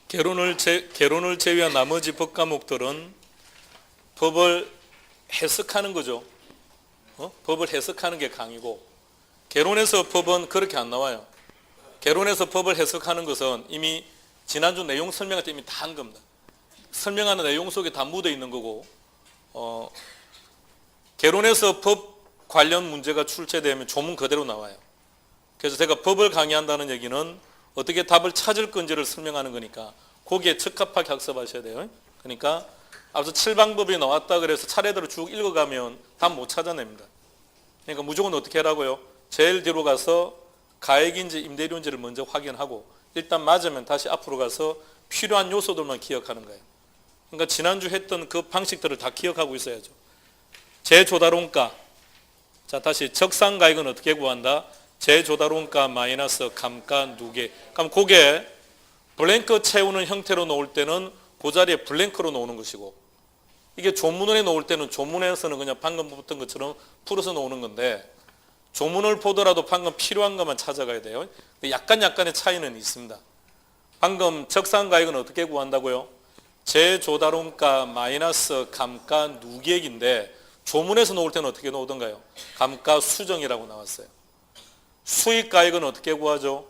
개론을 제외한 나머지 법 과목들은 법을 해석하는 거죠. 법을 해석하는 게 강의고, 개론에서 법은 그렇게 안 나와요. 개론에서 법을 해석하는 것은 이미 지난주 내용 설명할 때 이미 다 한 겁니다. 설명하는 내용 속에 다 묻어 있는 거고, 개론에서 법 관련 문제가 출제되면 조문 그대로 나와요. 그래서 제가 법을 강의한다는 얘기는 어떻게 답을 찾을 건지를 설명하는 거니까 거기에 적합하게 학습하셔야 돼요. 그러니까 앞서 7방법이 나왔다 그래서 차례대로 쭉 읽어가면 답 못 찾아냅니다. 그러니까 무조건 어떻게 하라고요? 제일 뒤로 가서 가액인지 임대료인지를 먼저 확인하고 일단 맞으면 다시 앞으로 가서 필요한 요소들만 기억하는 거예요. 그러니까 지난주 했던 그 방식들을 다 기억하고 있어야죠. 재조달원가. 자, 다시 적산가액은 어떻게 구한다? 재조달원가 마이너스 감가 누계. 그럼 그게 블랭크 채우는 형태로 놓을 때는 그 자리에 블랭크로 놓는 것이고, 이게 조문에 놓을 때는 조문에서는 그냥 방금 붙은 것처럼 풀어서 놓는 건데, 조문을 보더라도 방금 필요한 것만 찾아가야 돼요. 약간의 차이는 있습니다. 방금 적산가액은 어떻게 구한다고요? 재조달원가 마이너스 감가 누계액인데 조문에서 놓을 때는 어떻게 놓던가요? 감가 수정이라고 나왔어요. 수익가액은 어떻게 구하죠?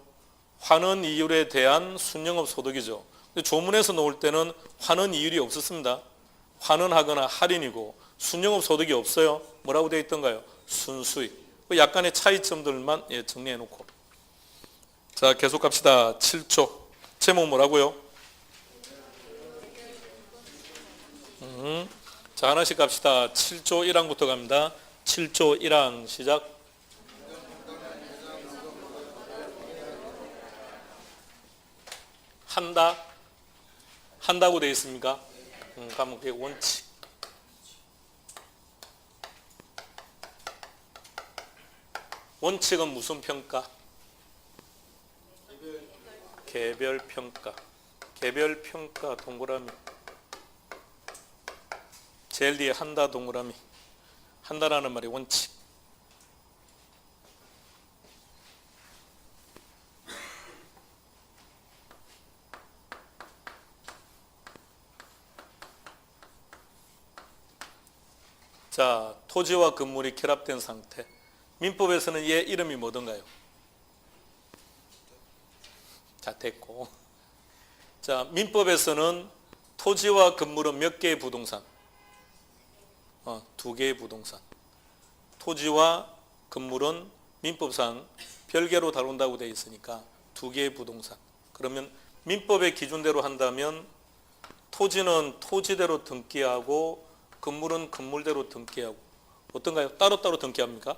환원 이율에 대한 순영업 소득이죠. 근데 조문에서 놓을 때는 환원 이율이 없었습니다. 환원하거나 할인이고 순영업 소득이 없어요. 뭐라고 되어 있던가요? 순수익. 약간의 차이점들만 정리해 놓고. 자, 계속 갑시다. 7조. 제목 뭐라고요? 자, 하나씩 갑시다. 7조 1항부터 갑니다. 7조 1항 시작. 한다고 되어 있습니까? 과목의 원칙. 원칙은 무슨 평가? 개별평가. 개별평가 동그라미. 제일 뒤에 한다 동그라미. 한다라는 말이 원칙. 자, 토지와 건물이 결합된 상태. 민법에서는 얘 이름이 뭐던가요? 자, 됐고. 자, 민법에서는 토지와 건물은 몇 개의 부동산? 2개의 부동산. 토지와 건물은 민법상 별개로 다룬다고 되어 있으니까 2개의 부동산. 그러면 민법의 기준대로 한다면 토지는 토지대로 등기하고 건물은 건물대로 등기하고, 어떤가요? 따로따로 등기합니까?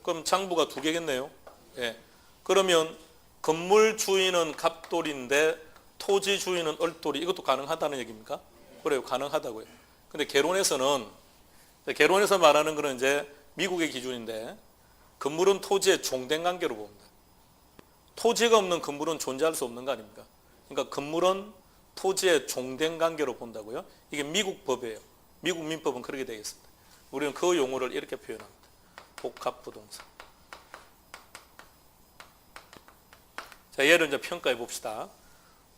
그럼 장부가 2개겠네요. 예. 그러면 건물 주인은 갑돌인데 토지 주인은 얼돌이, 이것도 가능하다는 얘기입니까? 그래요, 가능하다고요. 근데 개론에서 말하는 거는 이제 미국의 기준인데, 건물은 토지의 종된 관계로 봅니다. 토지가 없는 건물은 존재할 수 없는 거 아닙니까? 그러니까 건물은 토지의 종된 관계로 본다고요. 이게 미국 법이에요. 미국 민법은 그렇게 되어 있습니다. 우리는 그 용어를 이렇게 표현합니다. 복합부동산. 자, 얘를 이제 평가해 봅시다.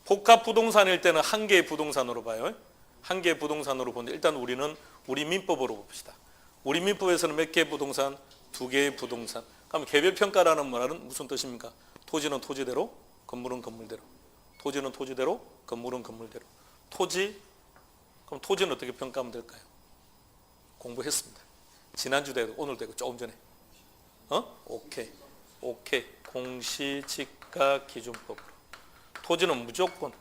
복합부동산일 때는 한 개의 부동산으로 봐요. 한 개의 부동산으로 보는데, 일단 우리는 우리 민법으로 봅시다. 우리 민법에서는 몇 개의 부동산? 2개의 부동산. 그럼 개별평가라는 말은 무슨 뜻입니까? 토지는 토지대로, 건물은 건물대로. 토지는 토지대로, 건물은 건물대로. 토지, 그럼 토지는 어떻게 평가하면 될까요? 공부했습니다. 지난주 되고 오늘 되고 조금 전에. 오케이. 공시지가 기준법으로. 토지는 무조건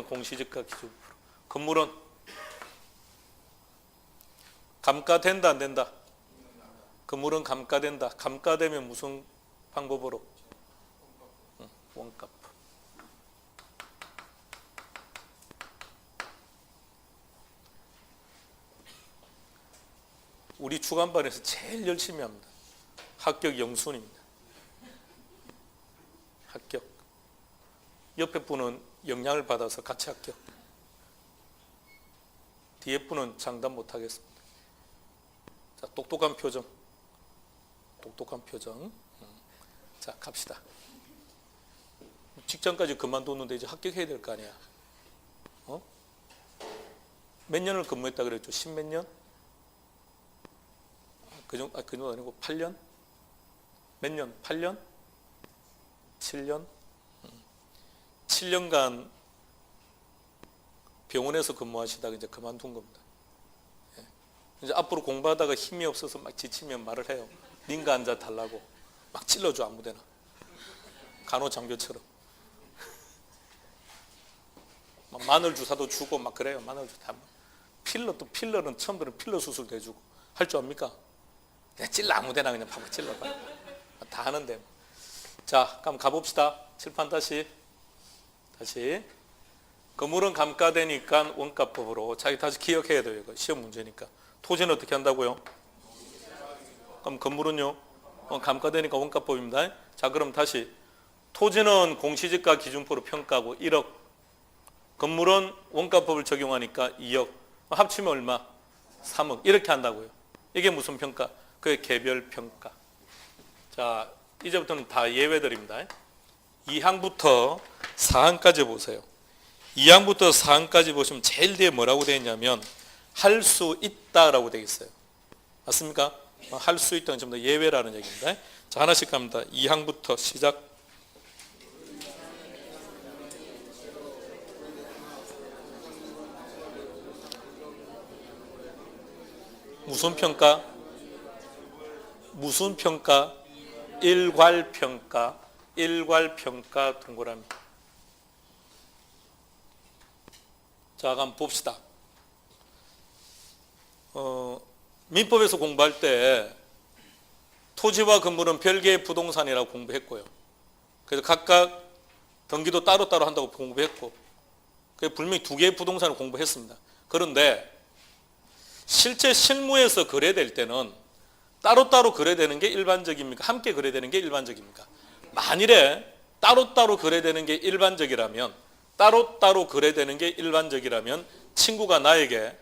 공시지가 기준법으로. 건물은 감가된다 안 된다? 건물은 감가된다. 감가되면 무슨 방법으로? 원가. 우리 주간반에서 제일 열심히 합니다. 합격 영순입니다. 합격. 옆에 분은 영향을 받아서 같이 합격. 뒤에 분은 장담 못하겠습니다. 자, 똑똑한 표정. 자, 갑시다. 직장까지 그만뒀는데 이제 합격해야 될 거 아니야. 어? 몇 년을 근무했다 그랬죠? 10몇 년? 그 정도 아니고 8년? 몇 년? 8년? 7년? 7년간 병원에서 근무하시다가 이제 그만둔 겁니다. 예. 이제 앞으로 공부하다가 힘이 없어서 막 지치면 말을 해요. 닌가 앉아 달라고 막 찔러줘 아무데나. 간호장교처럼. 마늘 주사도 주고 막 그래요. 마늘 주사. 필러는 처음부터 필러 수술도 해주고 할 줄 압니까? 그냥 찔러 아무데나 그냥 팍팍 찔러봐. 다 하는데. 자, 그럼 가봅시다. 칠판 다시. 건물은 감가되니까 원가법으로 자기 다시 기억해야 돼요. 이거 시험 문제니까. 토지는 어떻게 한다고요? 그럼 건물은요? 감가되니까 원가법입니다. 자, 그럼 다시 토지는 공시지가 기준표로 평가하고 1억. 건물은 원가법을 적용하니까 2억. 합치면 얼마? 3억. 이렇게 한다고요. 이게 무슨 평가? 그게 개별평가. 자, 이제부터는 다 예외들입니다. 2항부터 4항까지 보세요. 2항부터 4항까지 보시면 제일 뒤에 뭐라고 되어 있냐면 할 수 있다라고 되어 있어요. 맞습니까? 할 수 있다는 좀 더 예외라는 얘기입니다. 자, 하나씩 갑니다. 2항부터 시작. 무슨 평가? 무슨 평가? 일괄평가. 일괄평가 동그라미. 자, 그럼 봅시다. 민법에서 공부할 때 토지와 건물은 별개의 부동산이라고 공부했고요. 그래서 각각 등기도 따로따로 한다고 공부했고, 분명히 두 개의 부동산을 공부했습니다. 그런데 실제 실무에서 거래될 때는 따로따로 거래되는 게 일반적입니까? 함께 거래되는 게 일반적입니까? 만일에 따로따로 거래되는 게 일반적이라면, 친구가 나에게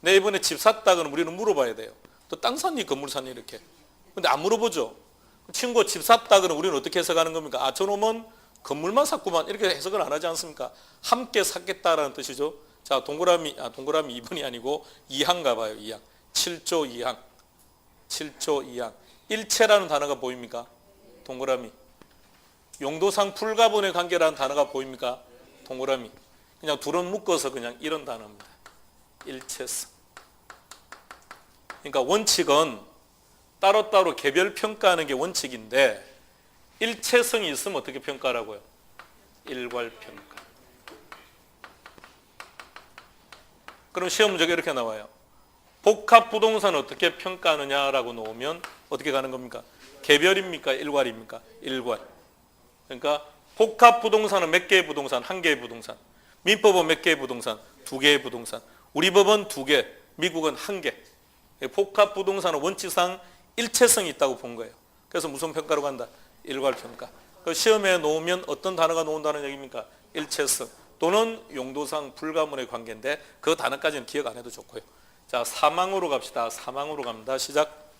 내 이번에 집 샀다 그러면 우리는 물어봐야 돼요. 너 땅 샀니? 건물 샀니? 이렇게. 근데 안 물어보죠. 친구가 집 샀다 그러면 우리는 어떻게 해석하는 겁니까? 아, 저놈은 건물만 샀구만. 이렇게 해석을 안 하지 않습니까? 함께 샀겠다라는 뜻이죠. 자, 동그라미 2번이 아니고 2항 가봐요. 2항. 7조 2항. 7조 2항. 일체라는 단어가 보입니까? 동그라미. 용도상 불가분의 관계라는 단어가 보입니까? 동그라미. 그냥 둘은 묶어서 그냥 이런 단어입니다. 일체성. 그러니까 원칙은 따로따로 개별 평가하는 게 원칙인데 일체성이 있으면 어떻게 평가하라고요? 일괄평가. 그럼 시험 문제가 이렇게 나와요. 복합 부동산을 어떻게 평가하느냐라고 놓으면 어떻게 가는 겁니까? 개별입니까? 일괄입니까? 일괄. 그러니까 복합 부동산은 몇 개의 부동산? 한 개의 부동산. 민법은 몇 개의 부동산? 두 개의 부동산. 우리 법은 두 개, 미국은 한 개. 복합 부동산은 원칙상 일체성이 있다고 본 거예요. 그래서 무슨 평가로 간다? 일괄평가. 그 시험에 놓으면 어떤 단어가 나온다는 얘기입니까? 일체성 또는 용도상 불가분의 관계인데 그 단어까지는 기억 안 해도 좋고요. 자, 3항으로 갑시다. 3항으로 갑니다. 시작.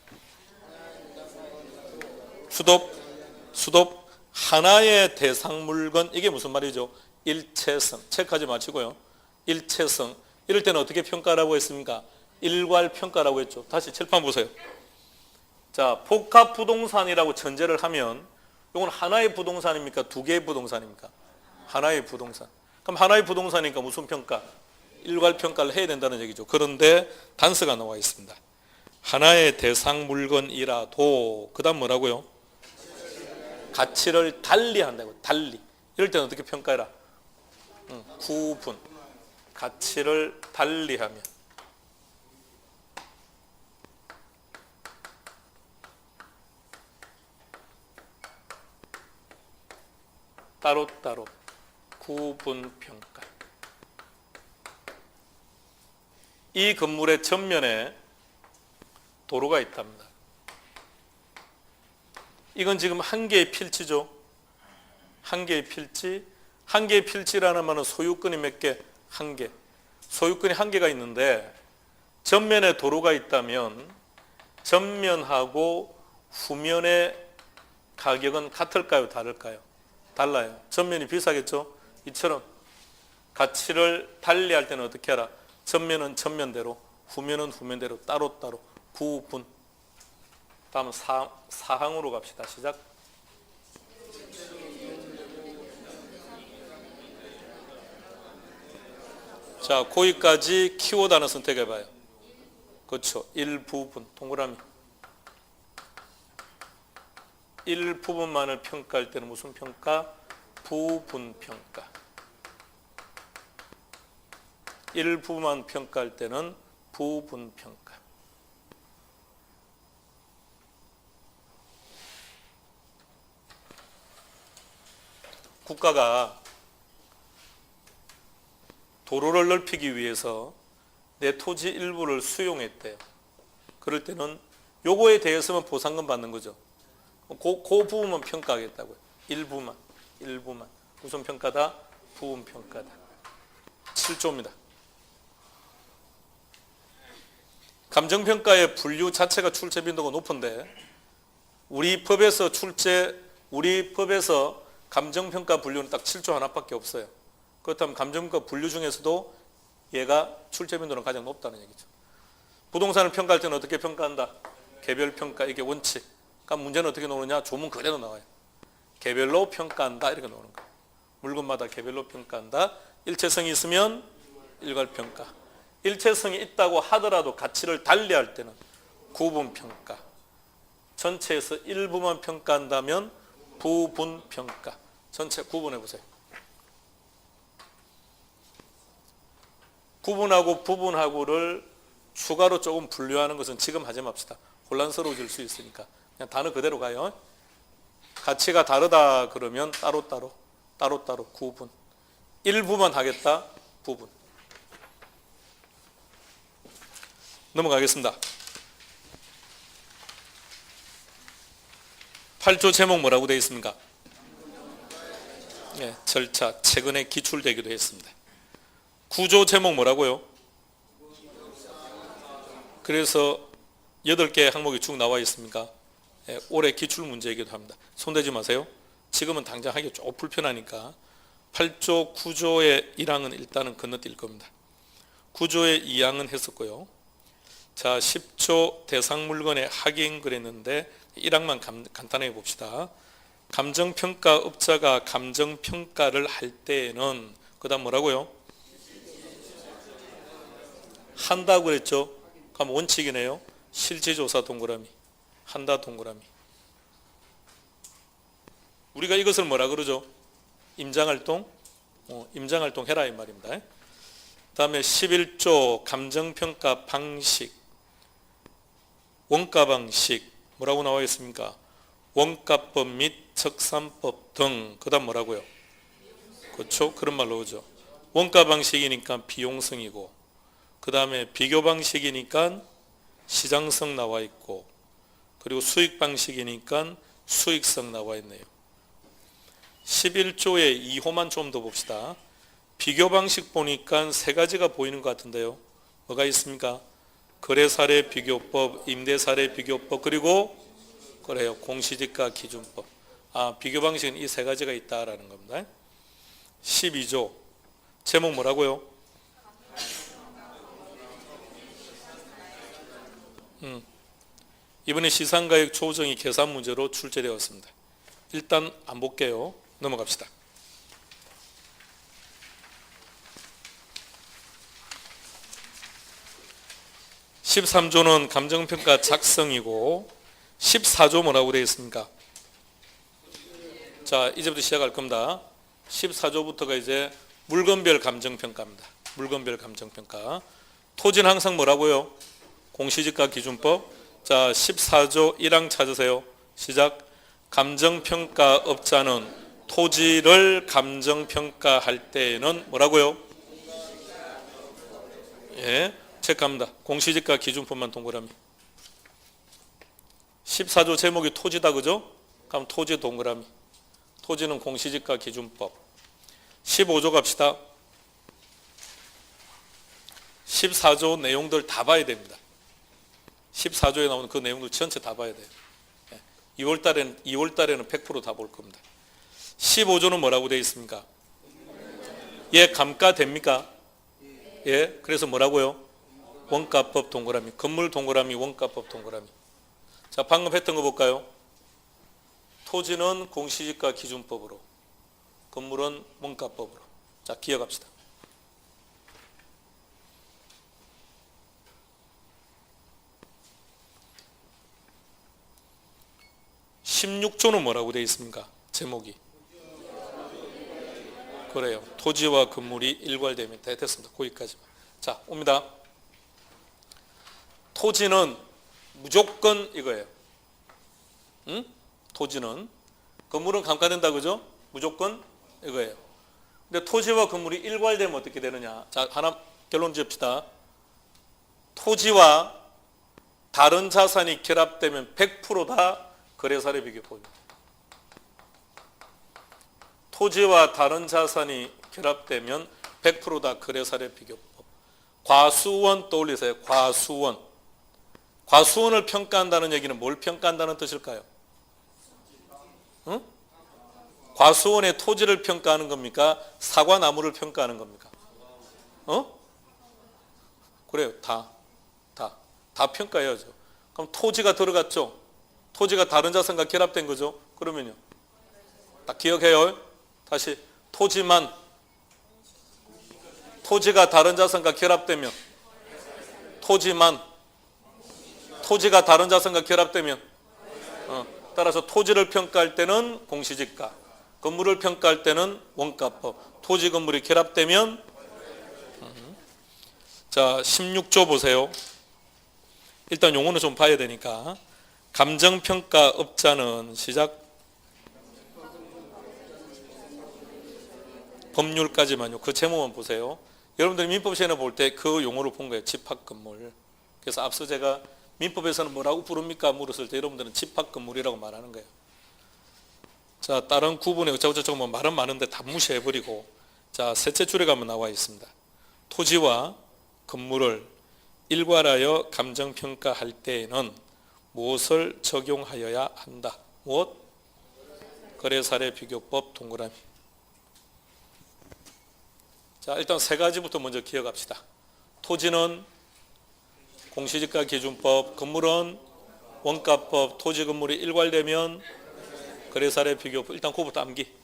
수독. 하나의 대상 물건. 이게 무슨 말이죠? 일체성. 체크하지 마시고요. 일체성. 이럴 때는 어떻게 평가라고 했습니까? 일괄평가라고 했죠. 다시 칠판 보세요. 자, 복합 부동산이라고 전제를 하면 이건 하나의 부동산입니까? 두 개의 부동산입니까? 하나의 부동산. 그럼 하나의 부동산이니까 무슨 평가? 일괄평가를 해야 된다는 얘기죠. 그런데 단서가 나와 있습니다. 하나의 대상 물건이라도 그 다음 뭐라고요? 가치를 달리 한다고. 달리. 이럴 때는 어떻게 평가해라? 구분. 가치를 달리하면. 따로따로 구분평가. 이 건물의 전면에 도로가 있답니다. 이건 지금 한 개의 필지죠. 한 개의 필지. 한 개의 필지라는 말은 소유권이 몇 개? 한 개. 소유권이 한 개가 있는데 전면에 도로가 있다면 전면하고 후면의 가격은 같을까요? 다를까요? 달라요. 전면이 비싸겠죠? 이처럼 가치를 달리할 때는 어떻게 하라? 전면은 전면대로, 후면은 후면대로 따로따로 구분. 다음 사항으로 갑시다. 시작. 자, 거기까지 키워드 하나 선택해봐요. 그렇죠. 일부분, 동그라미. 일부분만을 평가할 때는 무슨 평가? 부분평가. 일부분만 평가할 때는 부분평가. 국가가 도로를 넓히기 위해서 내 토지 일부를 수용했대요. 그럴 때는 요거에 대해서만 보상금 받는 거죠. 그 부분만 평가하겠다고요. 일부만. 무슨 평가다? 부분평가다. 7조입니다. 감정평가의 분류 자체가 출제 빈도가 높은데 우리 법에서 감정평가 분류는 딱 7조 하나밖에 없어요. 그렇다면 감정평가 분류 중에서도 얘가 출제 빈도는 가장 높다는 얘기죠. 부동산을 평가할 때는 어떻게 평가한다? 개별평가, 이게 원칙. 그러니까 문제는 어떻게 나오느냐? 조문 그대로 나와요. 개별로 평가한다 이렇게 나오는 거예요. 물건마다 개별로 평가한다. 일체성이 있으면 일괄평가. 일체성이 있다고 하더라도 가치를 달리할 때는 구분평가. 전체에서 일부만 평가한다면 부분평가. 전체 구분해 보세요. 구분하고 부분하고를 추가로 조금 분류하는 것은 지금 하지 맙시다. 혼란스러워질 수 있으니까 그냥 단어 그대로 가요. 가치가 다르다 그러면 따로따로 구분. 일부만 하겠다, 부분. 넘어가겠습니다. 8조 제목 뭐라고 되어 있습니까? 네, 절차, 최근에 기출되기도 했습니다. 9조 제목 뭐라고요? 그래서 8개 항목이 쭉 나와 있습니까? 네, 올해 기출 문제이기도 합니다. 손대지 마세요. 지금은 당장 하기 조금 불편하니까 8조, 9조의 1항은 일단은 건너뛸 겁니다. 9조의 2항은 했었고요. 자, 10조 대상 물건의 확인 그랬는데 1항만 간단하게 봅시다. 감정평가업자가 감정평가를 할 때에는 그 다음 뭐라고요? 한다고 그랬죠? 그럼 원칙이네요. 실질조사 동그라미, 한다 동그라미. 우리가 이것을 뭐라 그러죠? 임장활동? 임장활동 해라 이 말입니다. 다음에 11조 감정평가 방식, 원가 방식 뭐라고 나와 있습니까? 원가법 및 적산법 등. 그 다음 뭐라고요? 그렇죠? 그런 말 나오죠. 원가 방식이니까 비용성이고, 그 다음에 비교 방식이니까 시장성 나와 있고, 그리고 수익 방식이니까 수익성 나와 있네요. 11조의 2호만 좀 더 봅시다. 비교 방식 보니까 세 가지가 보이는 것 같은데요. 뭐가 있습니까? 거래사례 비교법, 임대사례 비교법, 그리고 그래요, 공시지가 기준법. 비교 방식은 이 세 가지가 있다라는 겁니다. 12조 제목 뭐라고요? 이번에 시상가액 조정이 계산 문제로 출제되었습니다. 일단 안 볼게요. 넘어갑시다. 13조는 감정평가 작성이고 14조 뭐라고 되어 있습니까? 자, 이제부터 시작할 겁니다. 14조부터가 이제 물건별 감정평가입니다. 물건별 감정평가. 토지는 항상 뭐라고요? 공시지가 기준법. 자, 14조 1항 찾으세요. 시작. 감정평가업자는 토지를 감정평가할 때에는 뭐라고요? 예, 체크합니다. 공시지가 기준법만 동그라미. 14조 제목이 토지다, 그죠? 그럼 토지 동그라미. 토지는 공시지가 기준법. 15조 갑시다. 14조 내용들 다 봐야 됩니다. 14조에 나오는 그 내용들 전체 다 봐야 돼요. 2월 달에는 100% 다 볼 겁니다. 15조는 뭐라고 되어 있습니까? 예, 감가됩니까? 예, 그래서 뭐라고요? 원가법 동그라미, 건물 동그라미, 원가법 동그라미. 자, 방금 했던 거 볼까요? 토지는 공시지가 기준법으로, 건물은 원가법으로. 자, 기억합시다. 16조는 뭐라고 되어 있습니까? 제목이. 그래요. 토지와 건물이 일괄되면 다 됐습니다. 거기까지만. 자, 옵니다. 토지는 무조건 이거예요. 응? 토지는. 건물은 감가된다, 그죠? 무조건 이거예요. 근데 토지와 건물이 일괄되면 어떻게 되느냐? 자, 하나 결론 지읍시다. 토지와 다른 자산이 결합되면 100%다 거래사례 비교법입니다. 토지와 다른 자산이 결합되면 100%다 거래사례 비교법. 과수원 떠올리세요. 과수원. 과수원을 평가한다는 얘기는 뭘 평가한다는 뜻일까요? 응? 과수원의 토지를 평가하는 겁니까? 사과나무를 평가하는 겁니까? 그래요. 다 평가해야죠. 그럼 토지가 들어갔죠? 토지가 다른 자산과 결합된 거죠? 그러면요. 딱 기억해요. 다시 토지가 다른 자산과 결합되면 토지가 다른 자산과 결합되면 따라서 토지를 평가할 때는 공시지가, 건물을 평가할 때는 원가법, 토지 건물이 결합되면 자 16조 보세요. 일단 용어는 좀 봐야 되니까. 감정평가업자는 시작 법률까지만요. 그 제목만 보세요. 여러분들이 민법 시간에 볼 때 그 용어를 본 거예요. 집합건물. 그래서 앞서 제가 민법에서는 뭐라고 부릅니까? 물었을 때 여러분들은 집합건물이라고 말하는 거예요. 자, 다른 구분에 어쩌고저쩌고 뭐 말은 많은데 다 무시해버리고, 자, 셋째 줄에 가면 나와 있습니다. 토지와 건물을 일괄하여 감정평가할 때에는 무엇을 적용하여야 한다? 무엇? 거래사례 비교법 동그라미. 자, 일단 세 가지부터 먼저 기억합시다. 토지는 공시지가 기준법, 건물은 원가법, 토지 건물이 일괄되면 거래사례 비교법. 일단 그거부터 암기.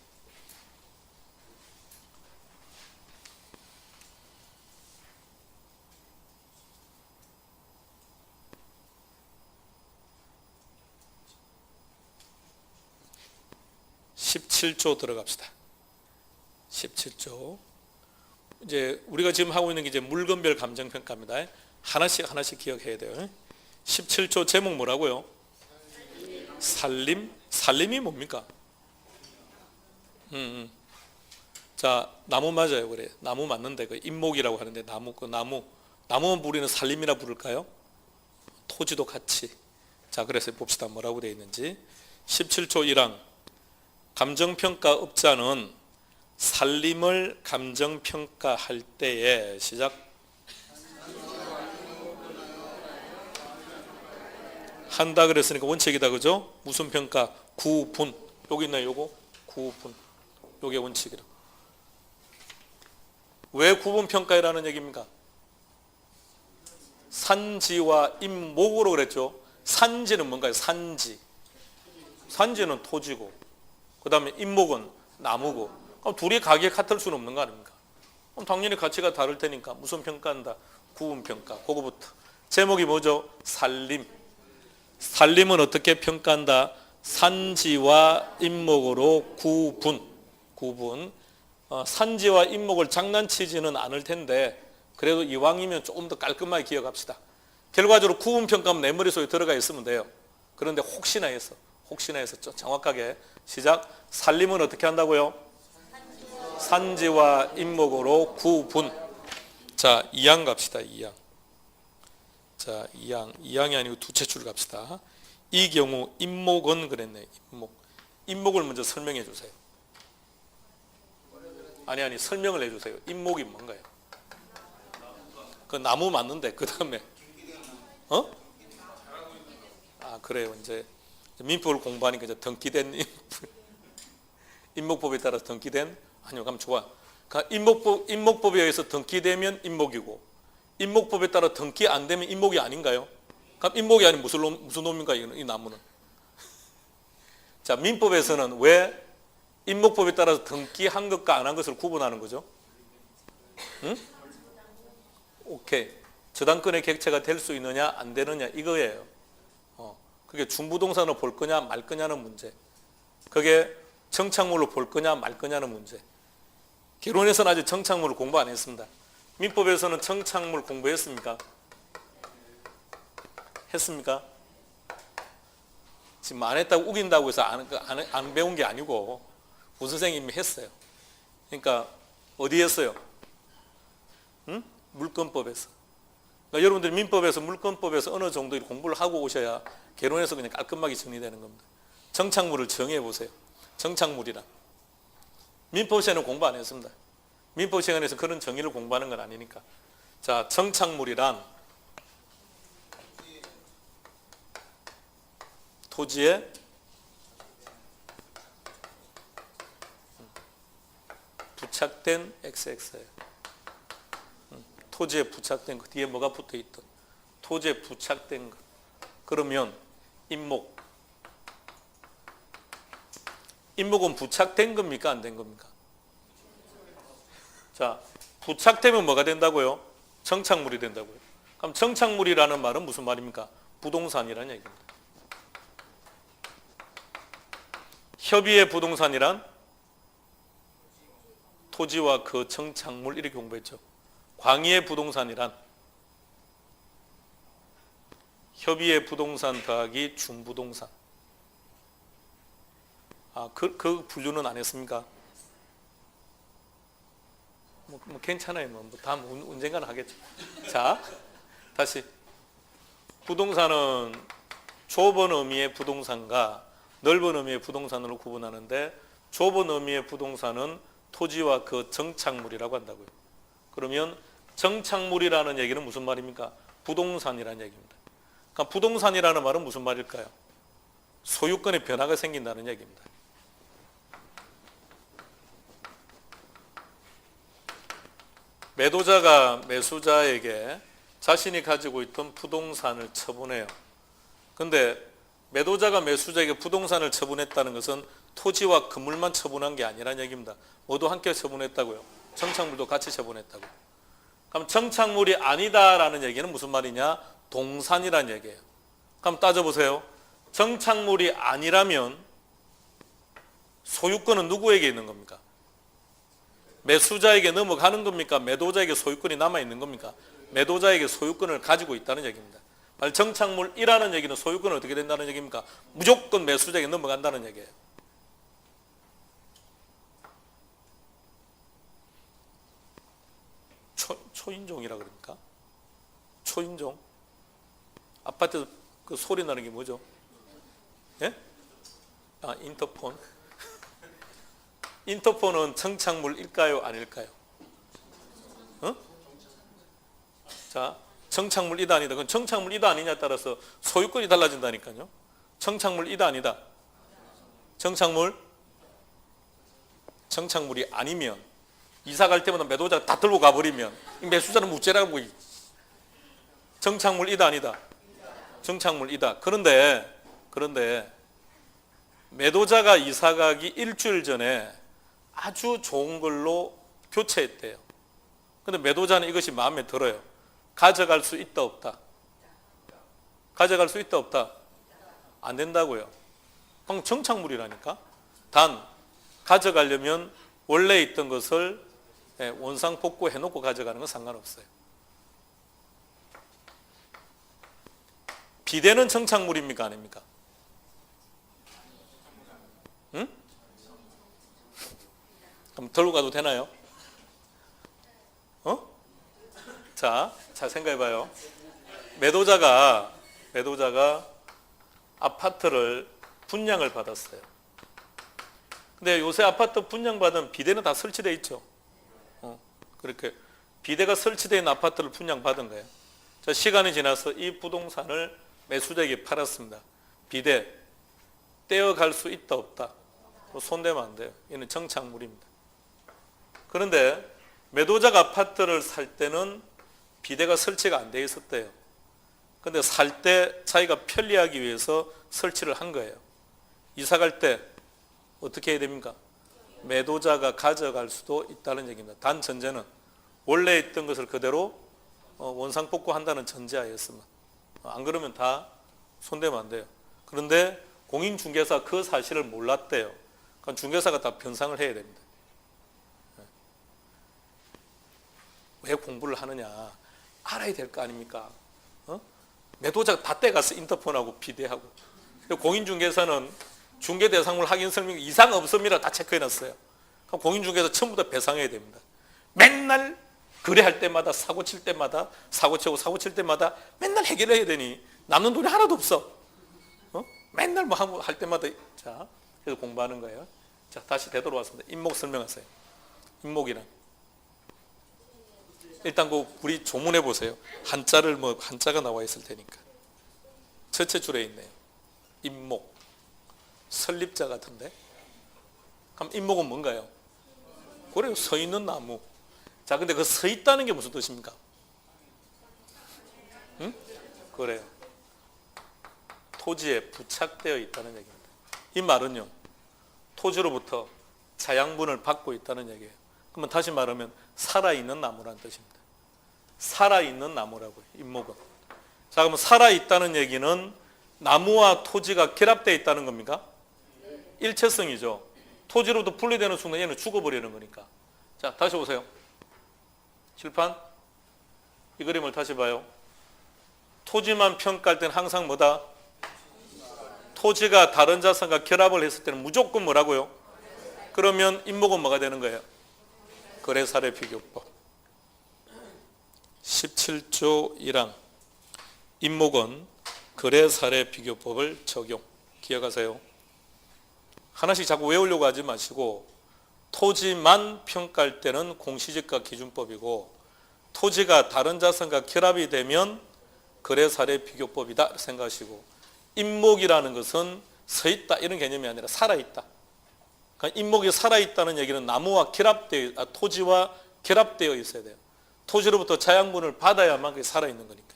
(17조) 들어갑시다. 17조. 이제 우리가 지금 하고 있는 게 이제 물건별 감정평가입니다. 하나씩 기억해야 돼요. 17조 제목 뭐라고요? 살림? 살림이 뭡니까? 자, 나무 맞아요. 그래. 나무 맞는데 그 임목이라고 하는데 나무만 우리는 살림이라 부를까요? 토지도 같이. 자, 그래서 봅시다. 뭐라고 되어 있는지. 17조 1항. 감정평가업자는 살림을 감정평가할 때에 시작 한다 그랬으니까 원칙이다, 그죠? 무슨 평가? 구분. 여기 있나요? 요거? 구분. 요게 원칙이라. 왜 구분평가라는 얘기입니까? 산지와 임목으로 그랬죠. 산지는 뭔가요? 산지는 토지고, 그 다음에 임목은 나무고. 그럼 둘이 가격이 같을 수는 없는 거 아닙니까? 그럼 당연히 가치가 다를 테니까 무슨 평가한다? 구분평가. 그거부터. 제목이 뭐죠? 살림. 살림은 어떻게 평가한다? 산지와 임목으로 구분. 산지와 임목을 장난치지는 않을 텐데 그래도 이왕이면 조금 더 깔끔하게 기억합시다. 결과적으로 구분평가하면 내 머릿속에 들어가 있으면 돼요. 그런데 혹시나 해서 정확하게 시작. 살림은 어떻게 한다고요? 산지와 임목으로 구분. 자, 2항 갑시다. 2항. 자, 2항이 아니고 두째 줄 갑시다. 이 경우 임목은 그랬네. 임목을 먼저 설명해 주세요. 아니 설명을 해 주세요. 임목이 뭔가요? 그 나무 맞는데 그 다음에 그래요. 이제 민법을 공부하니까 이제 덩기된 임목법에 따라서 등기된 아니요. 그럼 좋아. 그러니까 임목법에 의해서 등기되면 임목이고 임목법에 따라 등기 안 되면 임목이 아닌가요? 그럼 임목이 아니면 무슨 놈인가 이 나무는? 자, 민법에서는 왜 임목법에 따라서 등기한 것과 안 한 것을 구분하는 거죠? 응? 오케이. 저당권의 객체가 될 수 있느냐 안 되느냐 이거예요. 그게 중부동산으로 볼 거냐 말 거냐는 문제. 그게 정착물로 볼 거냐 말 거냐는 문제. 개론에서는 아직 정착물을 공부 안 했습니다. 민법에서는 정착물 공부했습니까? 했습니까? 지금 안 했다고 우긴다고 해서 안 배운 게 아니고 우 선생님이 했어요. 그러니까 어디 했어요? 응? 물권법에서. 그러니까 여러분들이 민법에서 물권법에서 어느 정도 공부를 하고 오셔야 개론에서 그냥 깔끔하게 정리되는 겁니다. 정착물을 정해 보세요. 정착물이란. 민법 시간에 공부 안 했습니다. 민법 시간에서 그런 정의를 공부하는 건 아니니까. 자, 정착물이란 토지에 부착된 XX예요. 토지에 부착된 것, 뒤에 뭐가 붙어 있던 토지에 부착된 것. 그러면 임목. 임목은 부착된 겁니까? 안 된 겁니까? 자, 부착되면 뭐가 된다고요? 정착물이 된다고요. 그럼 정착물이라는 말은 무슨 말입니까? 부동산이라는 얘기입니다. 협의의 부동산이란 토지와 그 정착물 이렇게 공부했죠. 광의의 부동산이란 협의의 부동산 더하기 중부동산. 그 분류는 안 했습니까? 뭐 괜찮아요. 다음 언젠가는 하겠죠. 자, 다시. 부동산은 좁은 의미의 부동산과 넓은 의미의 부동산으로 구분하는데 좁은 의미의 부동산은 토지와 그 정착물이라고 한다고요. 그러면 정착물이라는 얘기는 무슨 말입니까? 부동산이라는 얘기입니다. 그러니까 부동산이라는 말은 무슨 말일까요? 소유권의 변화가 생긴다는 얘기입니다. 매도자가 매수자에게 자신이 가지고 있던 부동산을 처분해요. 그런데 매도자가 매수자에게 부동산을 처분했다는 것은 토지와 건물만 처분한 게 아니라는 얘기입니다. 모두 함께 처분했다고요. 정착물도 같이 처분했다고요. 그럼 정착물이 아니다라는 얘기는 무슨 말이냐? 동산이라는 얘기예요. 그럼 따져보세요. 정착물이 아니라면 소유권은 누구에게 있는 겁니까? 매수자에게 넘어가는 겁니까? 매도자에게 소유권이 남아있는 겁니까? 매도자에게 소유권을 가지고 있다는 얘기입니다. 정착물이라는 얘기는 소유권은 어떻게 된다는 얘기입니까? 무조건 매수자에게 넘어간다는 얘기예요. 초인종이라 그럽니까? 초인종? 아파트에서 그 소리 나는 게 뭐죠? 예? 인터폰. 인터폰은 정착물일까요? 아닐까요? 자, 정착물이다 아니다. 그건 정착물이다 아니냐에 따라서 소유권이 달라진다니까요. 정착물이다 아니다. 정착물이 아니면 이사 갈 때마다 매도자가 다 들고 가버리면 매수자는 무죄라고. 정착물이다 아니다. 정착물이다. 그런데 매도자가 이사 가기 일주일 전에 아주 좋은 걸로 교체했대요. 근데 매도자는 이것이 마음에 들어요. 가져갈 수 있다 없다? 가져갈 수 있다 없다? 안 된다고요. 그럼 정착물이라니까. 단 가져가려면 원래 있던 것을 원상복구 해놓고 가져가는 건 상관없어요. 비대는 정착물입니까? 아닙니까? 응? 그럼 들고 가도 되나요? 자, 잘 생각해봐요. 매도자가 아파트를 분양을 받았어요. 근데 요새 아파트 분양받은 비대는 다 설치되어 있죠. 그렇게 비대가 설치되어 있는 아파트를 분양받은 거예요. 자, 시간이 지나서 이 부동산을 매수자에게 팔았습니다. 비대 떼어갈 수 있다 없다? 손대면 안 돼요. 이는 정착물입니다. 그런데 매도자가 아파트를 살 때는 비대가 설치가 안 돼 있었대요. 근데 살 때 자기가 편리하기 위해서 설치를 한 거예요. 이사 갈 때 어떻게 해야 됩니까? 매도자가 가져갈 수도 있다는 얘기입니다. 단 전제는 원래 있던 것을 그대로 원상복구한다는 전제하였으면, 안 그러면 다 손대면 안 돼요. 그런데 공인중개사 그 사실을 몰랐대요. 그러니까 중개사가 다 변상을 해야 됩니다. 왜 공부를 하느냐, 알아야 될 거 아닙니까? 매도자가 다 떼가서 인터폰하고 비대하고, 공인중개사는 중개대상물 확인 설명 이상 없습니다 다 체크해놨어요. 그럼 공인중개사 전부 다 배상해야 됩니다. 맨날 거래할 때마다 사고 칠 때마다 사고 치고 사고 칠 때마다 맨날 해결해야 되니 남는 돈이 하나도 없어. 맨날 뭐 할 때마다. 자, 그래서 공부하는 거예요. 자, 다시 되돌아왔습니다. 임목 설명하세요. 임목이란, 일단 그 우리 조문해 보세요. 한자를 한자가 나와 있을 테니까. 첫째 줄에 있네요. 임목. 설립자 같은데. 그럼 임목은 뭔가요? 그래요. 서 있는 나무. 자, 근데 그 서 있다는 게 무슨 뜻입니까? 응? 그래요. 토지에 부착되어 있다는 얘기입니다. 이 말은요, 토지로부터 자양분을 받고 있다는 얘기예요. 그러면 다시 말하면 살아있는 나무라는 뜻입니다. 살아있는 나무라고요, 임목은. 자, 그러면 살아있다는 얘기는 나무와 토지가 결합되어 있다는 겁니까? 일체성이죠. 토지로부터 분리되는 순간 얘는 죽어버리는 거니까. 자, 다시 보세요. 칠판. 이 그림을 다시 봐요. 토지만 평가할 때는 항상 뭐다? 토지가 다른 자산과 결합을 했을 때는 무조건 뭐라고요? 그러면 임목은 뭐가 되는 거예요? 거래사례 비교법. 17조 1항. 임목은 거래사례 비교법을 적용. 기억하세요. 하나씩 자꾸 외우려고 하지 마시고, 토지만 평가할 때는 공시지가 기준법이고, 토지가 다른 자산과 결합이 되면 거래사례 비교법이다 생각하시고, 임목이라는 것은 서 있다 이런 개념이 아니라 살아있다. 그러니까 임목이 살아있다는 얘기는 나무와 토지와 결합되어 있어야 돼요. 토지로부터 자양분을 받아야만 그게 살아있는 거니까.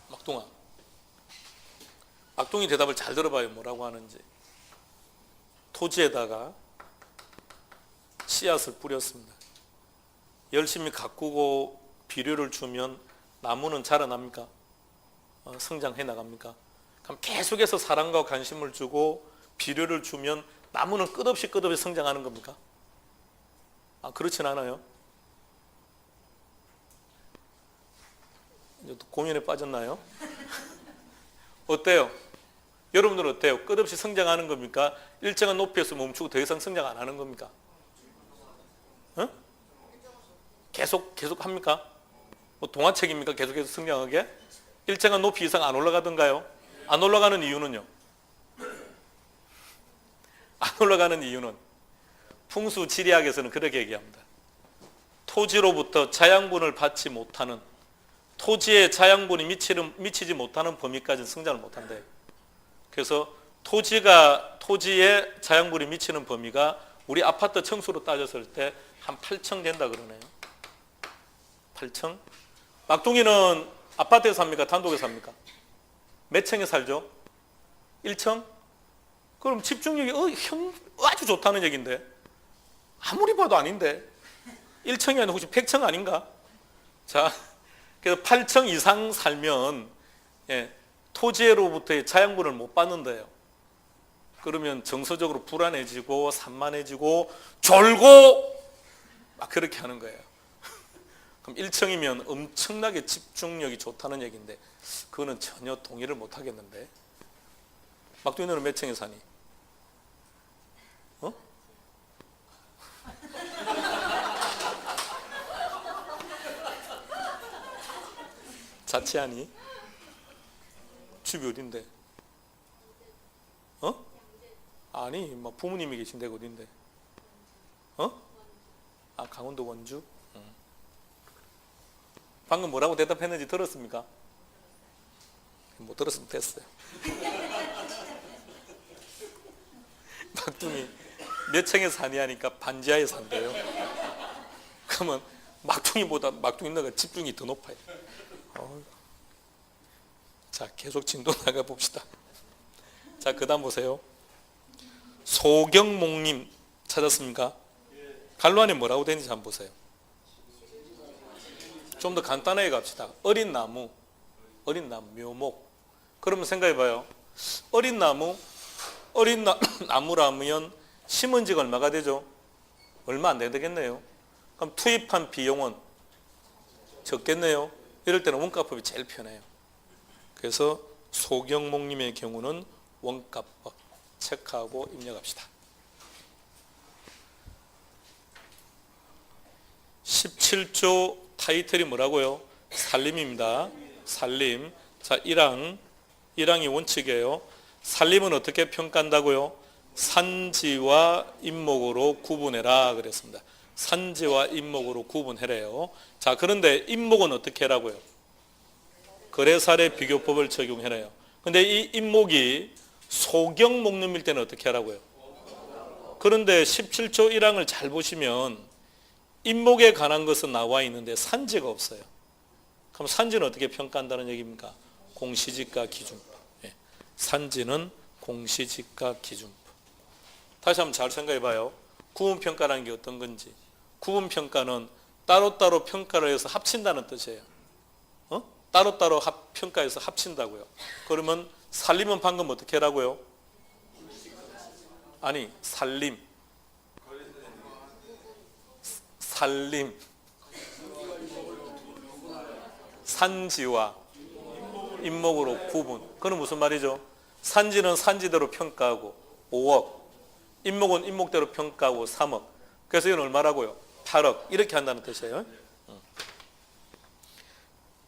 막둥아. 막둥이 대답을 잘 들어봐요. 뭐라고 하는지. 토지에다가 씨앗을 뿌렸습니다. 열심히 가꾸고 비료를 주면 나무는 자라납니까? 성장해 나갑니까? 그럼 계속해서 사랑과 관심을 주고 비료를 주면 나무는 끝없이 성장하는 겁니까? 그렇진 않아요. 이제 또 고민에 빠졌나요? 어때요? 여러분들은 어때요? 끝없이 성장하는 겁니까? 일정한 높이에서 멈추고 더 이상 성장 안 하는 겁니까? 계속 합니까? 동화책입니까? 계속해서 성장하게? 일정한 높이 이상 안 올라가던가요? 안 올라가는 이유는요? 안 올라가는 이유는 풍수지리학에서는 그렇게 얘기합니다. 토지로부터 자양분을 받지 못하는, 토지에 자양분이 미치지 못하는 범위까지는 성장을 못한대요. 그래서 토지에 자양분이 미치는 범위가 우리 아파트 층수로 따졌을 때 한 8층 된다 그러네요. 8층? 막둥이는 아파트에 삽니까? 단독에 삽니까? 몇 층에 살죠? 1층? 그럼 집중력이 아주 좋다는 얘기인데, 아무리 봐도 아닌데 1층이 아니라 혹시 100층 아닌가? 자, 그래서 8층 이상 살면 토지로부터의 자양분을 못 받는데요. 그러면 정서적으로 불안해지고 산만해지고 졸고 막 그렇게 하는 거예요. 그럼 1층이면 엄청나게 집중력이 좋다는 얘기인데 그거는 전혀 동의를 못 하겠는데. 막둥이 너는 몇 층에 사니? 자취하니? 집이 어딘데? 아니, 뭐 부모님이 계신 데가 어딘데? 강원도 원주? 방금 뭐라고 대답했는지 들었습니까? 못 들었으면 됐어요. 막둥이 몇 층에 사니 하니까 반지하에 산대요. 그러면 막둥이보다 막둥이 너가 집중이 더 높아요. 자, 계속 진도 나가 봅시다. 자, 그 다음 보세요. 소경목님 찾았습니까? 갈로 안에 뭐라고 되는지 한번 보세요. 좀 더 간단하게 갑시다. 어린 나무, 묘목. 그러면 생각해봐요. 나무라면 심은 지가 얼마가 되죠? 얼마 안 되겠네요. 그럼 투입한 비용은 적겠네요. 이럴 때는 원가법이 제일 편해요. 그래서 소경목님의 경우는 원가법 체크하고 입력합시다. 17조 타이틀이 뭐라고요? 산림입니다. 산림. 자, 1항이 원칙이에요. 산림은 어떻게 평가한다고요? 산지와 인목으로 구분해라 그랬습니다. 산지와 인목으로 구분해래요. 자, 그런데 인목은 어떻게 하라고요? 거래사례 비교법을 적용해라요. 근데 이 인목이 소경목림일 때는 어떻게 하라고요? 그런데 17조 1항을 잘 보시면 인목에 관한 것은 나와 있는데 산지가 없어요. 그럼 산지는 어떻게 평가한다는 얘기입니까? 공시지가 기준법. 예. 산지는 공시지가 기준법. 다시 한번 잘 생각해 봐요. 구분평가라는 게 어떤 건지. 구분평가는 따로따로 평가를 해서 합친다는 뜻이에요. 따로따로 평가해서 합친다고요. 그러면 산림은 방금 어떻게 하라고요? 아니, 산림. 산지와 인목으로 구분. 그건 무슨 말이죠? 산지는 산지대로 평가하고 5억, 인목은 인목대로 평가하고 3억. 그래서 이건 얼마라고요? 8억. 이렇게 한다는 뜻이에요.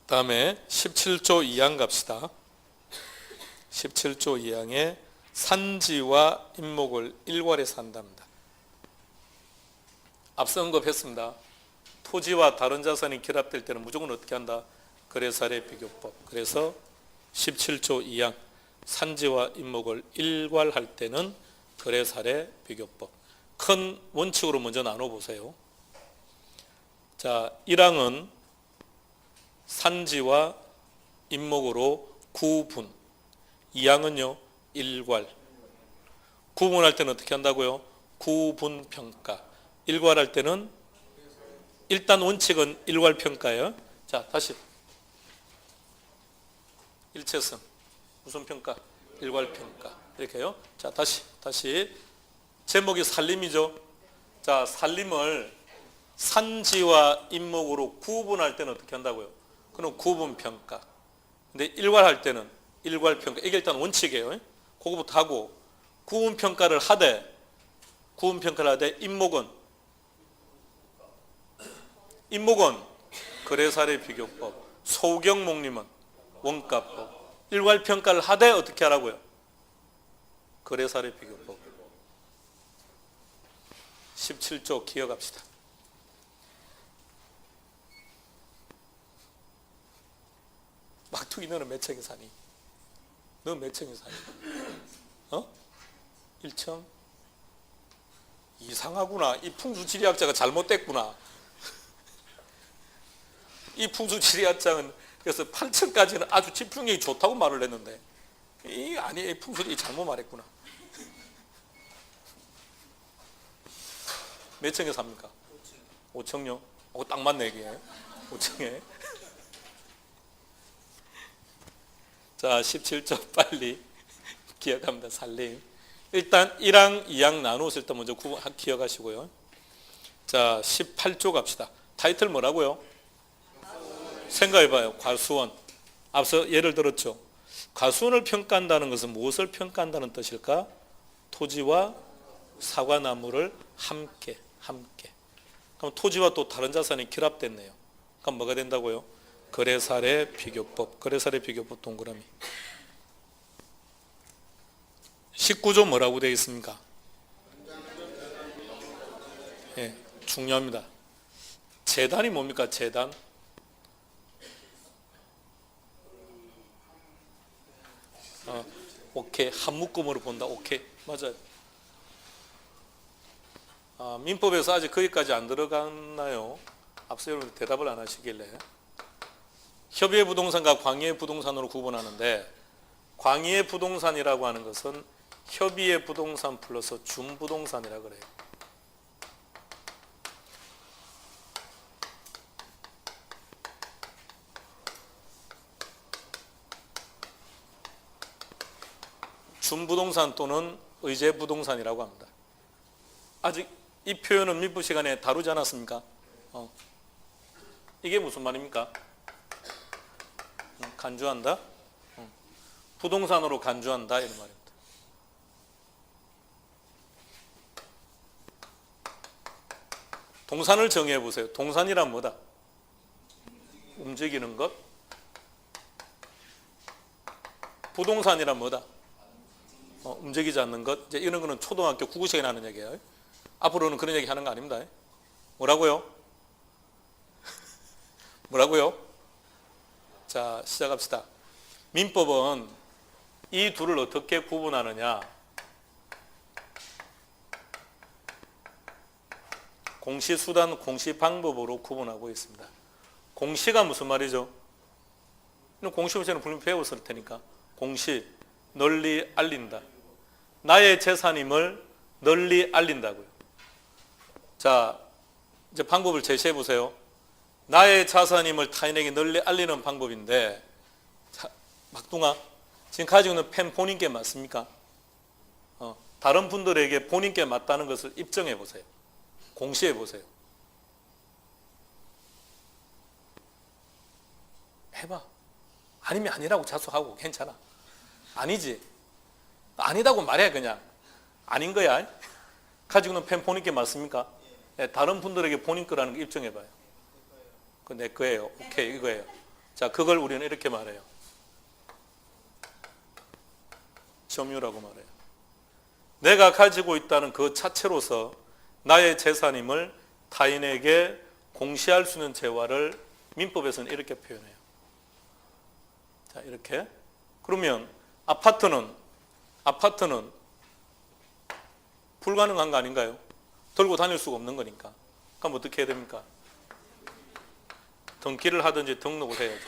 다음에 17조 2항 갑시다. 17조 2항에 산지와 인목을 일괄해서 한답니다. 앞서 언급했습니다. 토지와 다른 자산이 결합될 때는 무조건 어떻게 한다? 거래사례 비교법. 그래서 17조 2항 산지와 인목을 일괄할 때는 거래사례 비교법. 큰 원칙으로 먼저 나눠보세요. 자, 1항은 산지와 인목으로 구분. 2항은요, 일괄. 구분할 때는 어떻게 한다고요? 구분평가. 일괄할 때는 일단 원칙은 일괄평가예요. 자, 다시. 일체성. 무슨 평가? 일괄평가. 이렇게요. 자, 다시. 제목이 산림이죠. 자, 산림을 산지와 인목으로 구분할 때는 어떻게 한다고요? 그럼 구분평가. 근데 일괄할 때는 일괄평가. 이게 일단 원칙이에요. 그거부터 하고 구분평가를 하되 인목은 거래사례 비교법, 소경목림은 원가법. 일괄평가를 하되 어떻게 하라고요? 거래사례 비교법. 17조 기억합시다. 막둥이 너는 몇 층에 사니? 너 몇 층에 사니? 1층? 이상하구나. 이 풍수지리학자가 잘못됐구나. 이 풍수지리학자는 그래서 8층까지는 아주 집중력이 좋다고 말을 했는데 이 풍수지리 잘못 말했구나. 몇 층에 삽니까? 5층요? 딱 맞네 이게. 5층에. 자, 17조 빨리 기억합니다. 산림. 일단 1항, 2항 나누었을 때 먼저 기억하시고요. 자, 18조 갑시다. 타이틀 뭐라고요? 생각해봐요. 과수원. 앞서 예를 들었죠. 과수원을 평가한다는 것은 무엇을 평가한다는 뜻일까? 토지와 사과나무를 함께. 그럼 토지와 또 다른 자산이 결합됐네요. 그럼 뭐가 된다고요? 거래사례 비교법. 거래사례 비교법 동그라미. 19조 뭐라고 되어 있습니까? 예, 중요합니다. 재단이 뭡니까? 재단. 오케이. 한 묶음으로 본다. 오케이. 맞아요. 민법에서 아직 거기까지 안 들어갔나요? 앞서 여러분 대답을 안 하시길래. 협의의 부동산과 광의의 부동산으로 구분하는데, 광의의 부동산이라고 하는 것은 협의의 부동산 플러스 준부동산이라 그래요. 준부동산 또는 의제부동산이라고 합니다. 아직 이 표현은 민법 시간에 다루지 않았습니까? 이게 무슨 말입니까? 간주한다? 부동산으로 간주한다 이런 말입니다. 동산을 정의해 보세요. 동산이란 뭐다? 움직이는 것. 부동산이란 뭐다? 움직이지 않는 것. 이제 이런 거는 초등학교 국어시간에 하는 얘기예요. 앞으로는 그런 얘기 하는 거 아닙니다. 뭐라고요? 뭐라고요? 자, 시작합시다. 민법은 이 둘을 어떻게 구분하느냐? 공시수단, 공시방법으로 구분하고 있습니다. 공시가 무슨 말이죠? 공시문제는 분명히 배웠을 테니까. 공시, 널리 알린다. 나의 재산임을 널리 알린다고요. 자, 이제 방법을 제시해 보세요. 나의 자산임을 타인에게 널리 알리는 방법인데, 자, 막둥아, 지금 가지고 있는 펜 본인께 맞습니까? 다른 분들에게 본인께 맞다는 것을 입증해 보세요. 공시해 보세요. 해봐. 아니면 아니라고 자수하고 괜찮아. 아니지. 아니다고 말해 그냥. 아닌 거야. 가지고 있는 펜 본인께 맞습니까? 네, 다른 분들에게 본인 거라는 거 입증해 봐요. 그거 내 거예요. 오케이, 이거예요. 자, 그걸 우리는 이렇게 말해요. 점유라고 말해요. 내가 가지고 있다는 그 자체로서 나의 재산임을 타인에게 공시할 수 있는 재화를 민법에서는 이렇게 표현해요. 자, 이렇게. 그러면 아파트는 불가능한 거 아닌가요? 들고 다닐 수가 없는 거니까. 그럼 어떻게 해야 됩니까? 등기를 하든지 등록을 해야죠.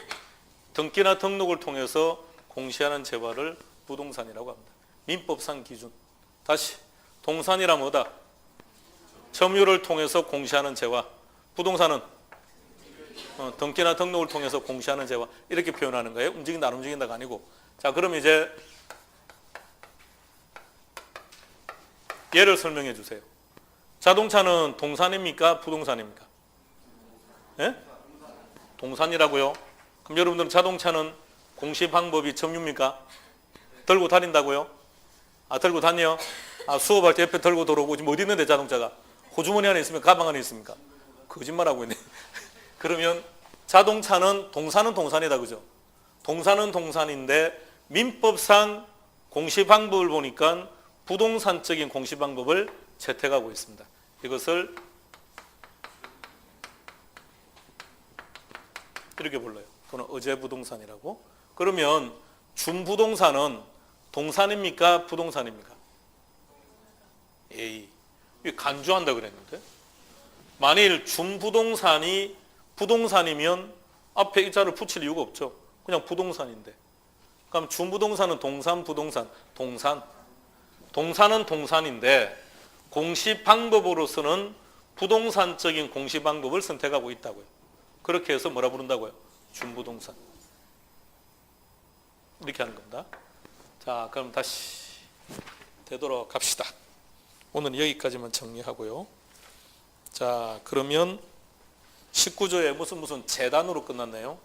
등기나 등록을 통해서 공시하는 재화를 부동산이라고 합니다. 민법상 기준. 다시, 동산이란 뭐다? 점유를 통해서 공시하는 재화. 부동산은 등기나 등록을 통해서 공시하는 재화. 이렇게 표현하는 거예요. 움직인다, 안 움직인다가 아니고. 자, 그럼 이제 예를 설명해 주세요. 자동차는 동산입니까? 부동산입니까? 예? 동산이라고요? 그럼 여러분들은 자동차는 공시 방법이 점유입니까? 들고 다닌다고요? 들고 다녀? 수업할 때 옆에 들고 들어오고 지금 어디 있는데 자동차가? 호주머니 안에 있습니까? 가방 안에 있습니까? 거짓말하고 있네. 그러면 자동차는 동산이다, 그죠? 동산은 동산인데 민법상 공시 방법을 보니까 부동산적인 공시 방법을 채택하고 있습니다. 이것을 이렇게 불러요. 또는 의제부동산이라고. 그러면 준부동산은 동산입니까? 부동산입니까? A. 간주한다 그랬는데. 만일 준부동산이 부동산이면 앞에 이 자를 붙일 이유가 없죠. 그냥 부동산인데. 그럼 준부동산은 동산, 부동산, 동산. 동산은 동산인데 공시 방법으로서는 부동산적인 공시 방법을 선택하고 있다고요. 그렇게 해서 뭐라 부른다고요? 준부동산. 이렇게 하는 겁니다. 자, 그럼 다시 되도록 합시다. 오늘 여기까지만 정리하고요. 자, 그러면 19조에 무슨 재단으로 끝났네요.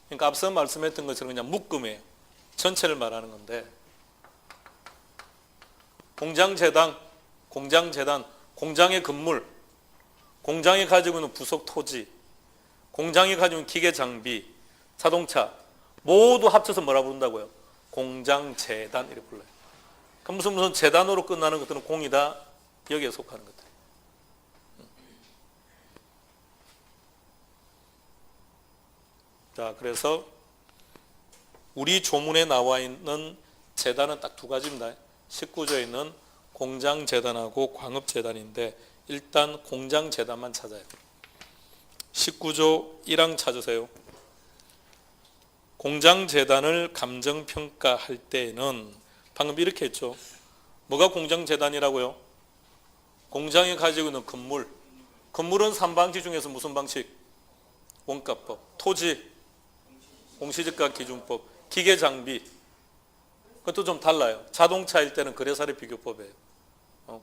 그러니까 앞서 말씀했던 것처럼 그냥 묶음이에요. 전체를 말하는 건데, 공장재단, 공장의 건물, 공장이 가지고 있는 부속 토지, 공장이 가지고 있는 기계 장비, 자동차 모두 합쳐서 뭐라 부른다고요? 공장재단 이렇게 불러요. 그럼 무슨 재단으로 끝나는 것들은 공이다, 여기에 속하는 것들. 자, 그래서 우리 조문에 나와 있는 재단은 딱 두 가지입니다. 19조에 있는 공장재단하고 광업재단인데 일단 공장재단만 찾아야 돼요. 19조 1항 찾으세요. 공장재단을 감정평가할 때에는 방금 이렇게 했죠. 뭐가 공장재단이라고요? 공장이 가지고 있는 건물. 건물은 3방식 중에서 무슨 방식? 원가법. 토지, 공시지가 기준법, 기계장비. 그것도 좀 달라요. 자동차일 때는 거래사례 비교법이에요.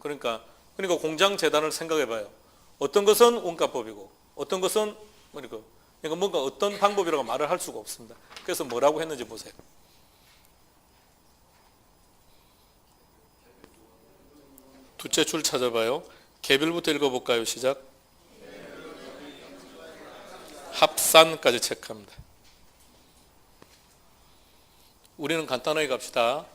그러니까 공장재단을 생각해봐요. 어떤 것은 원가법이고 어떤 것은 그러니까 뭔가 어떤 방법이라고 말을 할 수가 없습니다. 그래서 뭐라고 했는지 보세요. 둘째 줄 찾아봐요. 개별부터 읽어볼까요? 시작. 합산까지 체크합니다. 우리는 간단하게 갑시다.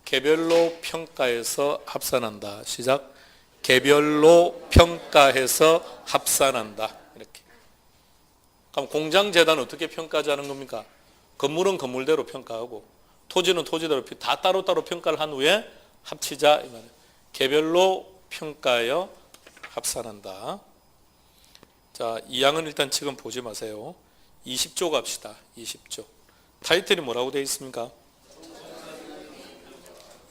개별로 평가해서 합산한다. 시작. 개별로 평가해서 합산한다. 이렇게. 그럼 공장재단은 어떻게 평가하자는 겁니까? 건물은 건물대로 평가하고 토지는 토지대로 다 따로따로 평가를 한 후에 합치자 이 말이에요. 개별로 평가하여 합산한다. 자, 2항은 일단 지금 보지 마세요. 20조 갑시다. 20조. 타이틀이 뭐라고 되어 있습니까?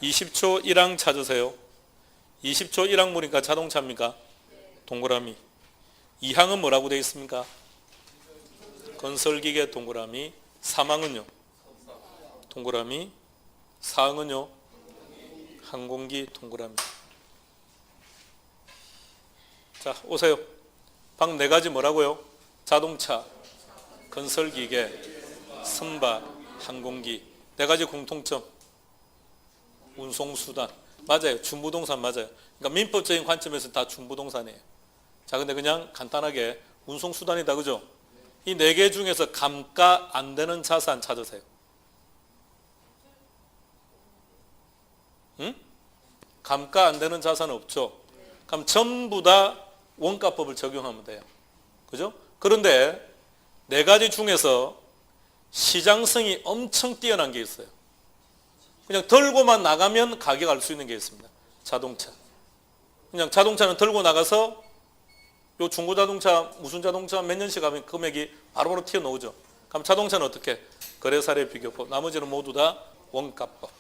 20조 1항 찾으세요. 20조 1항 보니까 자동차입니까? 동그라미. 2항은 뭐라고 되어 있습니까? 건설기계 동그라미. 3항은요? 동그라미. 4항은요? 항공기 동그라미. 자, 오세요. 방 네 가지 뭐라고요? 자동차, 건설기계, 선박, 항공기. 네 가지 공통점. 운송수단. 맞아요. 준부동산 맞아요. 그러니까 민법적인 관점에서 다 준부동산이에요. 자, 근데 그냥 간단하게 운송수단이다. 그죠? 이 네 개 중에서 감가 안 되는 자산 찾으세요. 응? 감가 안 되는 자산은 없죠. 그럼 전부 다 원가법을 적용하면 돼요. 그죠? 그런데 네 가지 중에서 시장성이 엄청 뛰어난 게 있어요. 그냥 들고만 나가면 가격 알 수 있는 게 있습니다. 자동차. 그냥 자동차는 들고 나가서 요 중고자동차 무슨 자동차 몇 년씩 하면 금액이 바로바로 튀어나오죠. 그럼 자동차는 어떻게? 거래사례 비교법. 나머지는 모두 다 원가법.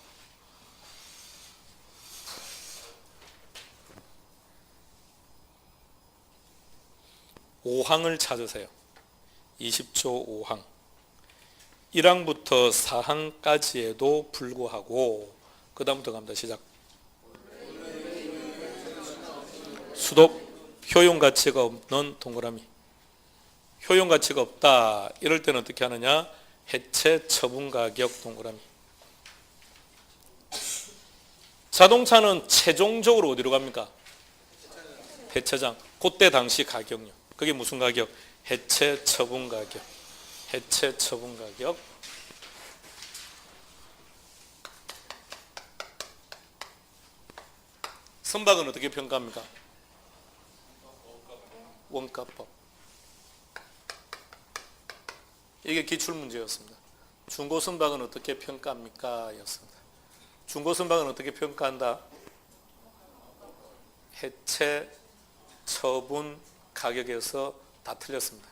(5항을) 찾으세요. 20조 5항. 1항부터 4항까지에도 불구하고 그 다음부터 갑니다. 시작. 수독 효용가치가 없는 동그라미. 효용가치가 없다. 이럴 때는 어떻게 하느냐? 해체 처분가격 동그라미. 자동차는 최종적으로 어디로 갑니까? 해체장. 그때 당시 가격요. 그게 무슨 가격? 해체 처분 가격. 해체 처분 가격. 선박은 어떻게 평가합니까? 원가법. 이게 기출문제였습니다. 중고선박은 어떻게 평가합니까? 였습니다. 중고선박은 어떻게 평가한다? 해체 처분 가격에서 다 틀렸습니다.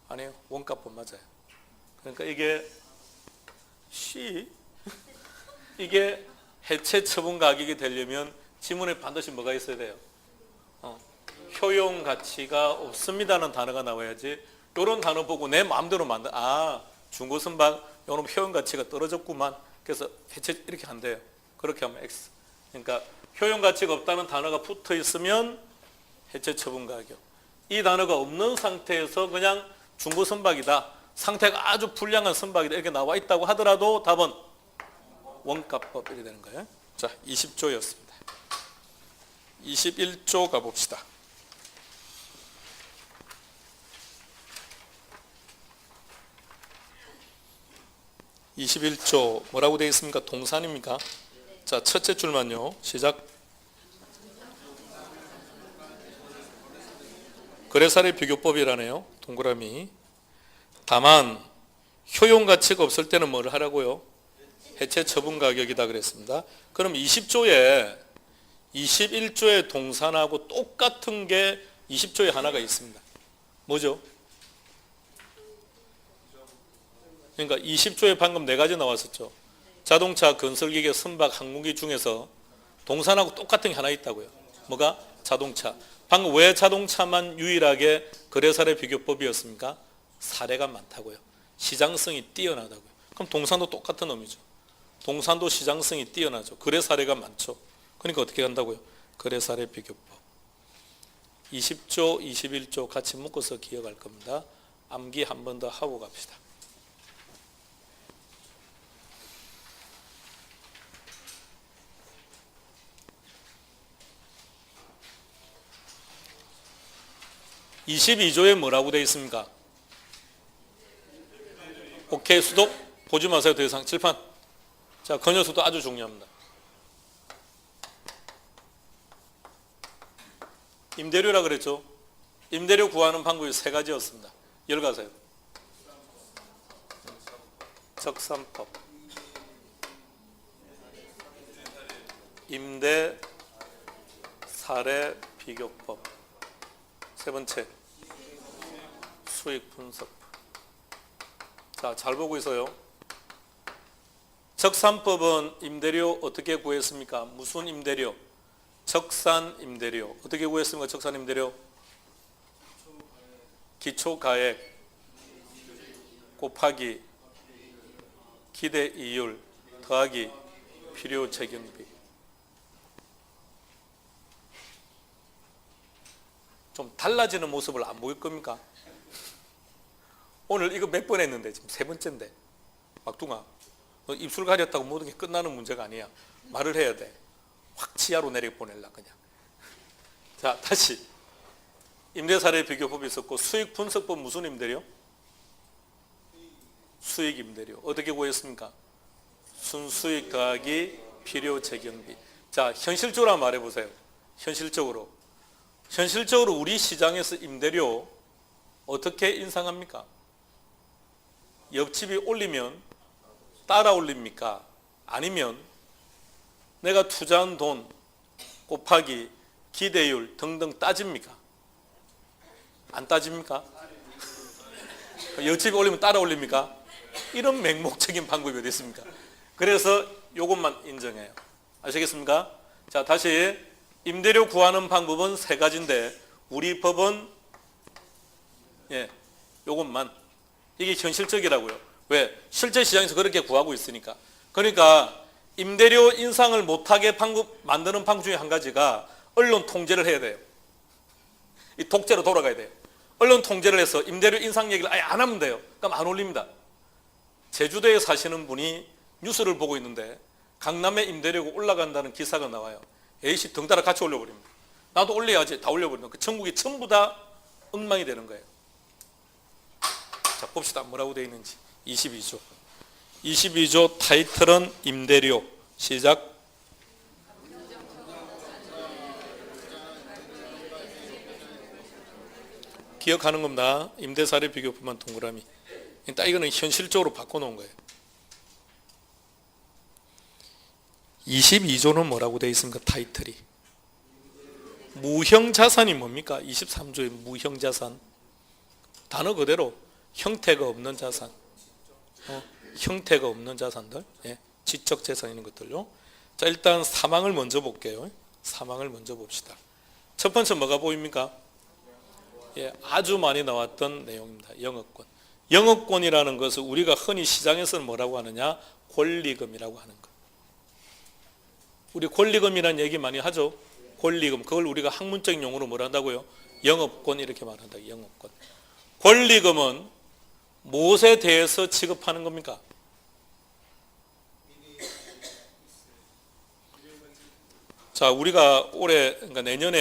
아니요, 원가법 맞아요. 그러니까 이게 해체 처분 가격이 되려면 지문에 반드시 뭐가 있어야 돼요? 효용 가치가 없습니다는 단어가 나와야지. 이런 단어 보고 내 마음대로 중고 선박 요런 효용 가치가 떨어졌구만. 그래서 해체 이렇게 안 돼요. 그렇게 하면 X. 그러니까 효용 가치가 없다는 단어가 붙어 있으면 해체 처분 가격. 이 단어가 없는 상태에서 그냥 중고 선박이다. 상태가 아주 불량한 선박이다. 이렇게 나와 있다고 하더라도 답은 원가법 이렇게 되는 거예요. 자, 20조였습니다. 21조 가봅시다. 21조 뭐라고 되어 있습니까? 동산입니까? 자, 첫째 줄만요. 시작. 거래사례 비교법이라네요. 동그라미. 다만 효용 가치가 없을 때는 뭘 하라고요? 해체 처분 가격이다 그랬습니다. 그럼 20조에 21조의 동산하고 똑같은 게 20조에 하나가 있습니다. 뭐죠? 그러니까 20조에 방금 4가지 나왔었죠. 자동차, 건설기계, 선박, 항공기 중에서 동산하고 똑같은 게 하나 있다고요. 뭐가? 자동차. 방금 왜 자동차만 유일하게 거래사례 비교법이었습니까? 사례가 많다고요. 시장성이 뛰어나다고요. 그럼 동산도 똑같은 의미죠. 동산도 시장성이 뛰어나죠. 거래사례가 많죠. 그러니까 어떻게 한다고요? 거래사례 비교법. 20조, 21조 같이 묶어서 기억할 겁니다. 암기 한 번 더 하고 갑시다. (22조에) 뭐라고 되어 있습니까? 오케이, 수독 보지 마세요. 더 이상 칠판. 자, 건여수도 아주 중요합니다. 임대료라 그랬죠. 임대료 구하는 방법이 3가지였습니다. 열가세요. 적산법, 임대 사례 비교법, 3번째 수익 분석법. 자, 잘 보고 있어요. 적산법은 임대료 어떻게 구했습니까? 무슨 임대료? 적산 임대료. 어떻게 구했습니까? 적산 임대료? 기초가액 곱하기 기대 이율 더하기 필요 재경비. 좀 달라지는 모습을 안 보일 겁니까? 오늘 이거 몇 번 했는데 지금 3번째인데 막둥아, 너 입술 가렸다고 모든 게 끝나는 문제가 아니야. 말을 해야 돼. 확 치아로 내려보낼라 그냥. 자, 다시 임대사례 비교법이 있었고, 수익 분석법 무슨 임대료? 수익 임대료. 어떻게 구했습니까? 순수익 더하기 필요 재경비. 자, 현실적으로 말해보세요. 현실적으로 우리 시장에서 임대료 어떻게 인상합니까? 옆집이 올리면 따라 올립니까? 아니면 내가 투자한 돈 곱하기 기대율 등등 따집니까? 안 따집니까? 옆집이 올리면 따라 올립니까? 이런 맹목적인 방법이 어디 있습니까? 그래서 이것만 인정해요. 아시겠습니까? 자, 다시 임대료 구하는 방법은 3가지인데 우리 법은 이것만. 이게 현실적이라고요. 왜? 실제 시장에서 그렇게 구하고 있으니까. 그러니까 임대료 인상을 못하게 만드는 방법 중에 한 가지가 언론 통제를 해야 돼요. 이 독재로 돌아가야 돼요. 언론 통제를 해서 임대료 인상 얘기를 아예 안 하면 돼요. 그럼 안 올립니다. 제주도에 사시는 분이 뉴스를 보고 있는데 강남의 임대료가 올라간다는 기사가 나와요. A씨 덩달아 같이 올려버립니다. 나도 올려야지. 다 올려버립니다. 그 전국이 전부 다 엉망이 되는 거예요. 자, 봅시다. 뭐라고 되어 있는지. 22조. 22조 타이틀은 임대료. 시작. 기억하는 겁니다. 임대사례 비교법만 동그라미. 딱 이거는 현실적으로 바꿔놓은 거예요. 22조는 뭐라고 되어 있습니까? 타이틀이. 무형자산이 뭡니까? 23조의 무형자산. 단어 그대로 형태가 없는 자산. 형태가 없는 자산들. 지적재산 이런 것들요. 자, 일단 사망을 먼저 볼게요. 사망을 먼저 봅시다. 첫 번째 뭐가 보입니까? 아주 많이 나왔던 내용입니다. 영업권. 영업권이라는 것을 우리가 흔히 시장에서는 뭐라고 하느냐? 권리금이라고 하는 것. 우리 권리금이라는 얘기 많이 하죠. 권리금. 그걸 우리가 학문적인 용어로 뭐라 한다고요? 영업권 이렇게 말한다. 영업권. 권리금은 무엇에 대해서 지급하는 겁니까? 자, 우리가 올해, 그러니까 내년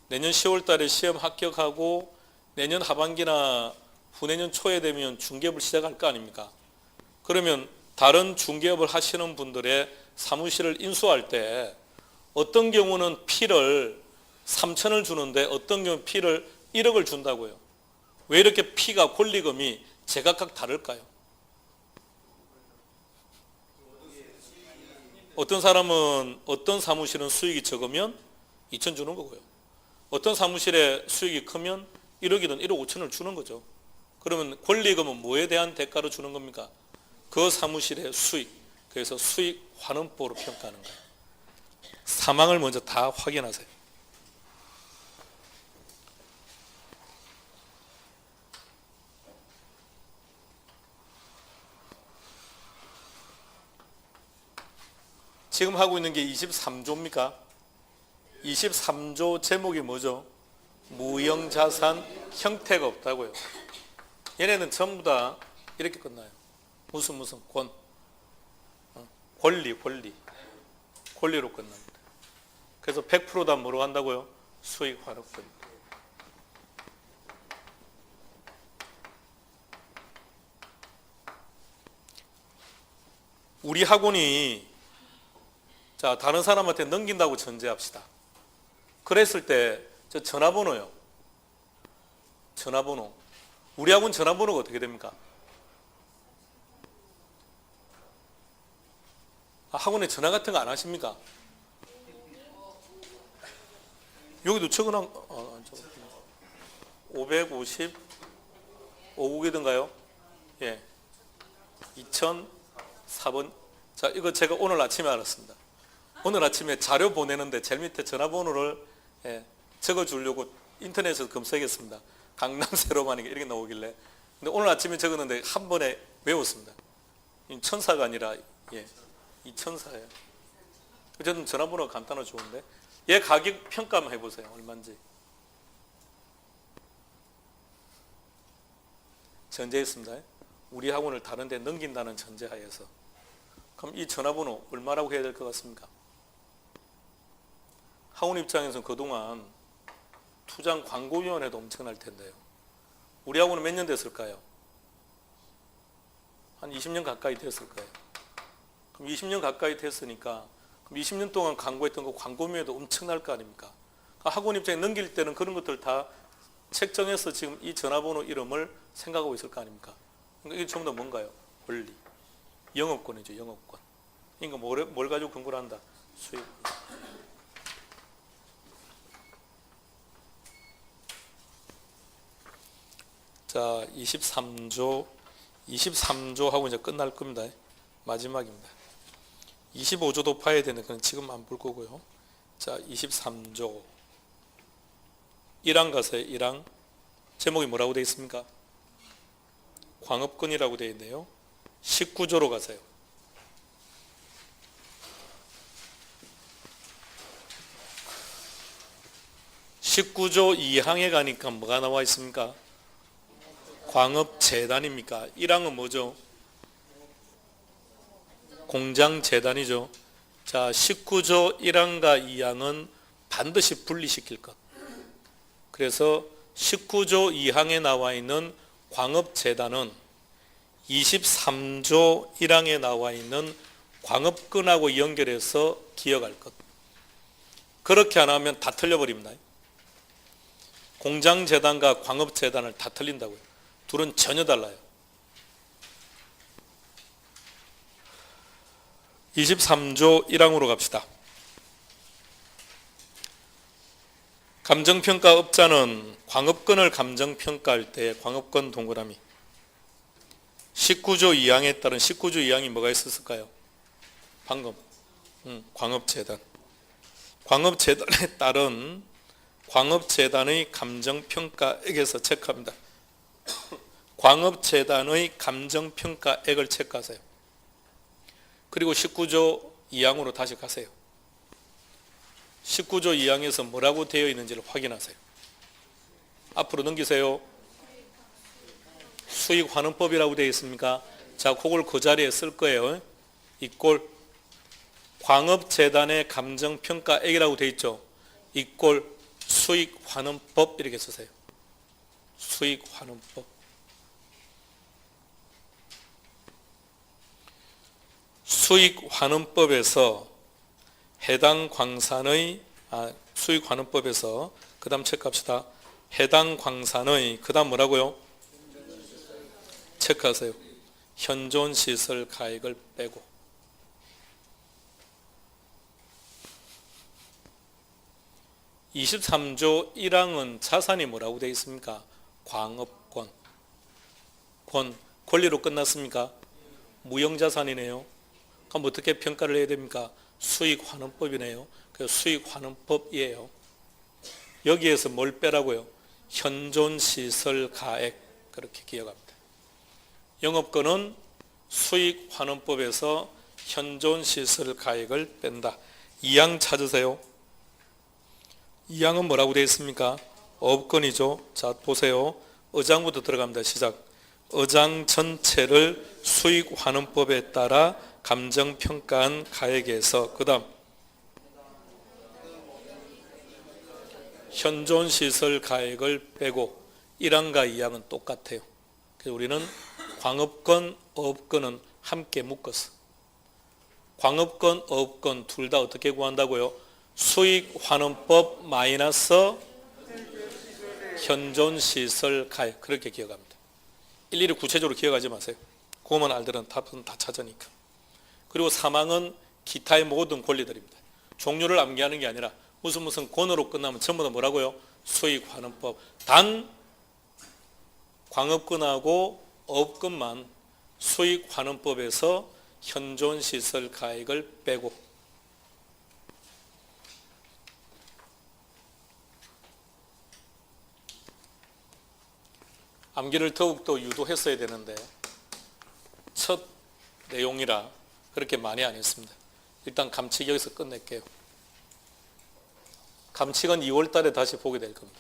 10월 달에 시험 합격하고 내년 하반기나 후내년 초에 되면 중개업을 시작할 거 아닙니까? 그러면 다른 중개업을 하시는 분들의 사무실을 인수할 때 어떤 경우는 피를 3천을 주는데 어떤 경우는 피를 1억을 준다고요. 왜 이렇게 피가 권리금이 제각각 다를까요? 어떤 사람은 어떤 사무실은 수익이 적으면 2천 주는 거고요. 어떤 사무실에 수익이 크면 1억이든 1억 5천을 주는 거죠. 그러면 권리금은 뭐에 대한 대가로 주는 겁니까? 그 사무실의 수익. 그래서 수익 환원법으로 평가하는 거예요. 사망을 먼저 다 확인하세요. 지금 하고 있는 게 23조입니까? 23조 제목이 뭐죠? 무형자산 형태가 없다고요. 얘네는 전부 다 이렇게 끝나요. 무슨 권리로 끝납니다. 그래서 100% 다 뭐로 한다고요? 수익 환원권. 우리 학원이 자 다른 사람한테 넘긴다고 전제합시다. 그랬을 때 저 전화번호요. 전화번호. 우리 학원 전화번호가 어떻게 됩니까? 학원에 전화 같은 거 안 하십니까? 여기도 적어놓은 550 5국이던가요? 예. 2004번. 자, 이거 제가 오늘 아침에 알았습니다. 오늘 아침에 자료 보내는데 제일 밑에 전화번호를 적어주려고 인터넷에서 검색했습니다. 강남 세로만이 이렇게 나오길래. 근데 오늘 아침에 적었는데 한 번에 외웠습니다. 천사가 아니라 이 천사예요. 어쨌든 전화번호가 간단하고 좋은데 얘 가격 평가 한번 해보세요. 얼마인지. 전제했습니다. 우리 학원을 다른 데 넘긴다는 전제하에서. 그럼 이 전화번호 얼마라고 해야 될 것 같습니까? 학원 입장에서는 그동안 투자한 광고위원회도 엄청날 텐데요. 우리 학원은 몇 년 됐을까요? 한 20년 가까이 됐을 거예요. 그럼 20년 가까이 됐으니까 그럼 20년 동안 광고했던 거 광고비에도 엄청날 거 아닙니까? 학원 입장에 넘길 때는 그런 것들 다 책정해서 지금 이 전화번호 이름을 생각하고 있을 거 아닙니까? 그러니까 이게 전부 다 뭔가요? 권리. 영업권이죠. 영업권. 그러니까 뭘 가지고 근거를 한다? 수익. 자, 23조 하고 이제 끝날 겁니다. 마지막입니다. 25조도 파야 되는데 그건 지금 안 볼 거고요. 자, 23조 1항 가세요. 1항 제목이 뭐라고 되어 있습니까? 광업권이라고 되어 있네요. 19조로 가세요. (19조) 2항에 가니까 뭐가 나와 있습니까? 광업재단입니까? 1항은 뭐죠? 공장재단이죠. 자, 19조 1항과 2항은 반드시 분리시킬 것. 그래서 19조 2항에 나와 있는 광업재단은 23조 1항에 나와 있는 광업권하고 연결해서 기억할 것. 그렇게 안 하면 다 틀려버립니다. 공장재단과 광업재단을 다 틀린다고요. 둘은 전혀 달라요. 23조 1항으로 갑시다. 감정평가업자는 광업권을 감정평가할 때 광업권 동그라미 19조 2항에 따른 19조 2항이 뭐가 있었을까요? 방금 광업재단. 광업재단에 따른 광업재단의 감정평가액에서 체크합니다. 광업재단의 감정평가액을 체크하세요. 그리고 19조 2항으로 다시 가세요. 19조 2항에서 뭐라고 되어 있는지를 확인하세요. 앞으로 넘기세요. 수익환원법이라고 되어 있습니까? 자, 그걸 그 자리에 쓸 거예요. 이꼴 광업재단의 감정평가액이라고 되어 있죠. 이꼴 수익환원법 이렇게 쓰세요. 수익환원법. 수익환원법에서 해당 광산의 수익환원법에서 그 다음 체크합시다. 해당 광산의 그 다음 뭐라고요? 체크하세요. 현존시설 가액을 빼고 23조 1항은 자산이 뭐라고 되어 있습니까? 광업권. 권리로 끝났습니까? 무형자산이네요. 그럼 어떻게 평가를 해야 됩니까? 수익환원법이네요. 그래서 수익환원법이에요. 여기에서 뭘 빼라고요? 현존시설가액, 그렇게 기억합니다. 영업권은 수익환원법에서 현존시설가액을 뺀다. 2항 찾으세요. 2항은 뭐라고 되어 있습니까? 업권이죠. 자, 보세요. 어장부터 들어갑니다. 시작. 어장 전체를 수익환원법에 따라 감정평가한 가액에서, 그 다음 현존시설 가액을 빼고 1항과 2항은 똑같아요. 그래서 우리는 광업권, 어업권은 함께 묶었어. 광업권, 어업권 둘 다 어떻게 구한다고요? 수익환원법 마이너스 현존시설 가액, 그렇게 기억합니다. 일일이 구체적으로 기억하지 마세요. 그것만 알더라도 답은 다 찾으니까. 그리고 3항은 기타의 모든 권리들입니다. 종류를 암기하는 게 아니라 무슨 권으로 끝나면 전부 다 뭐라고요? 수익환원법. 단 광업권하고 어업권만 수익환원법에서 현존시설 가액을 빼고, 암기를 더욱더 유도했어야 되는데 첫 내용이라 그렇게 많이 안 했습니다. 일단 감칙 여기서 끝낼게요. 감칙은 2월 달에 다시 보게 될 겁니다.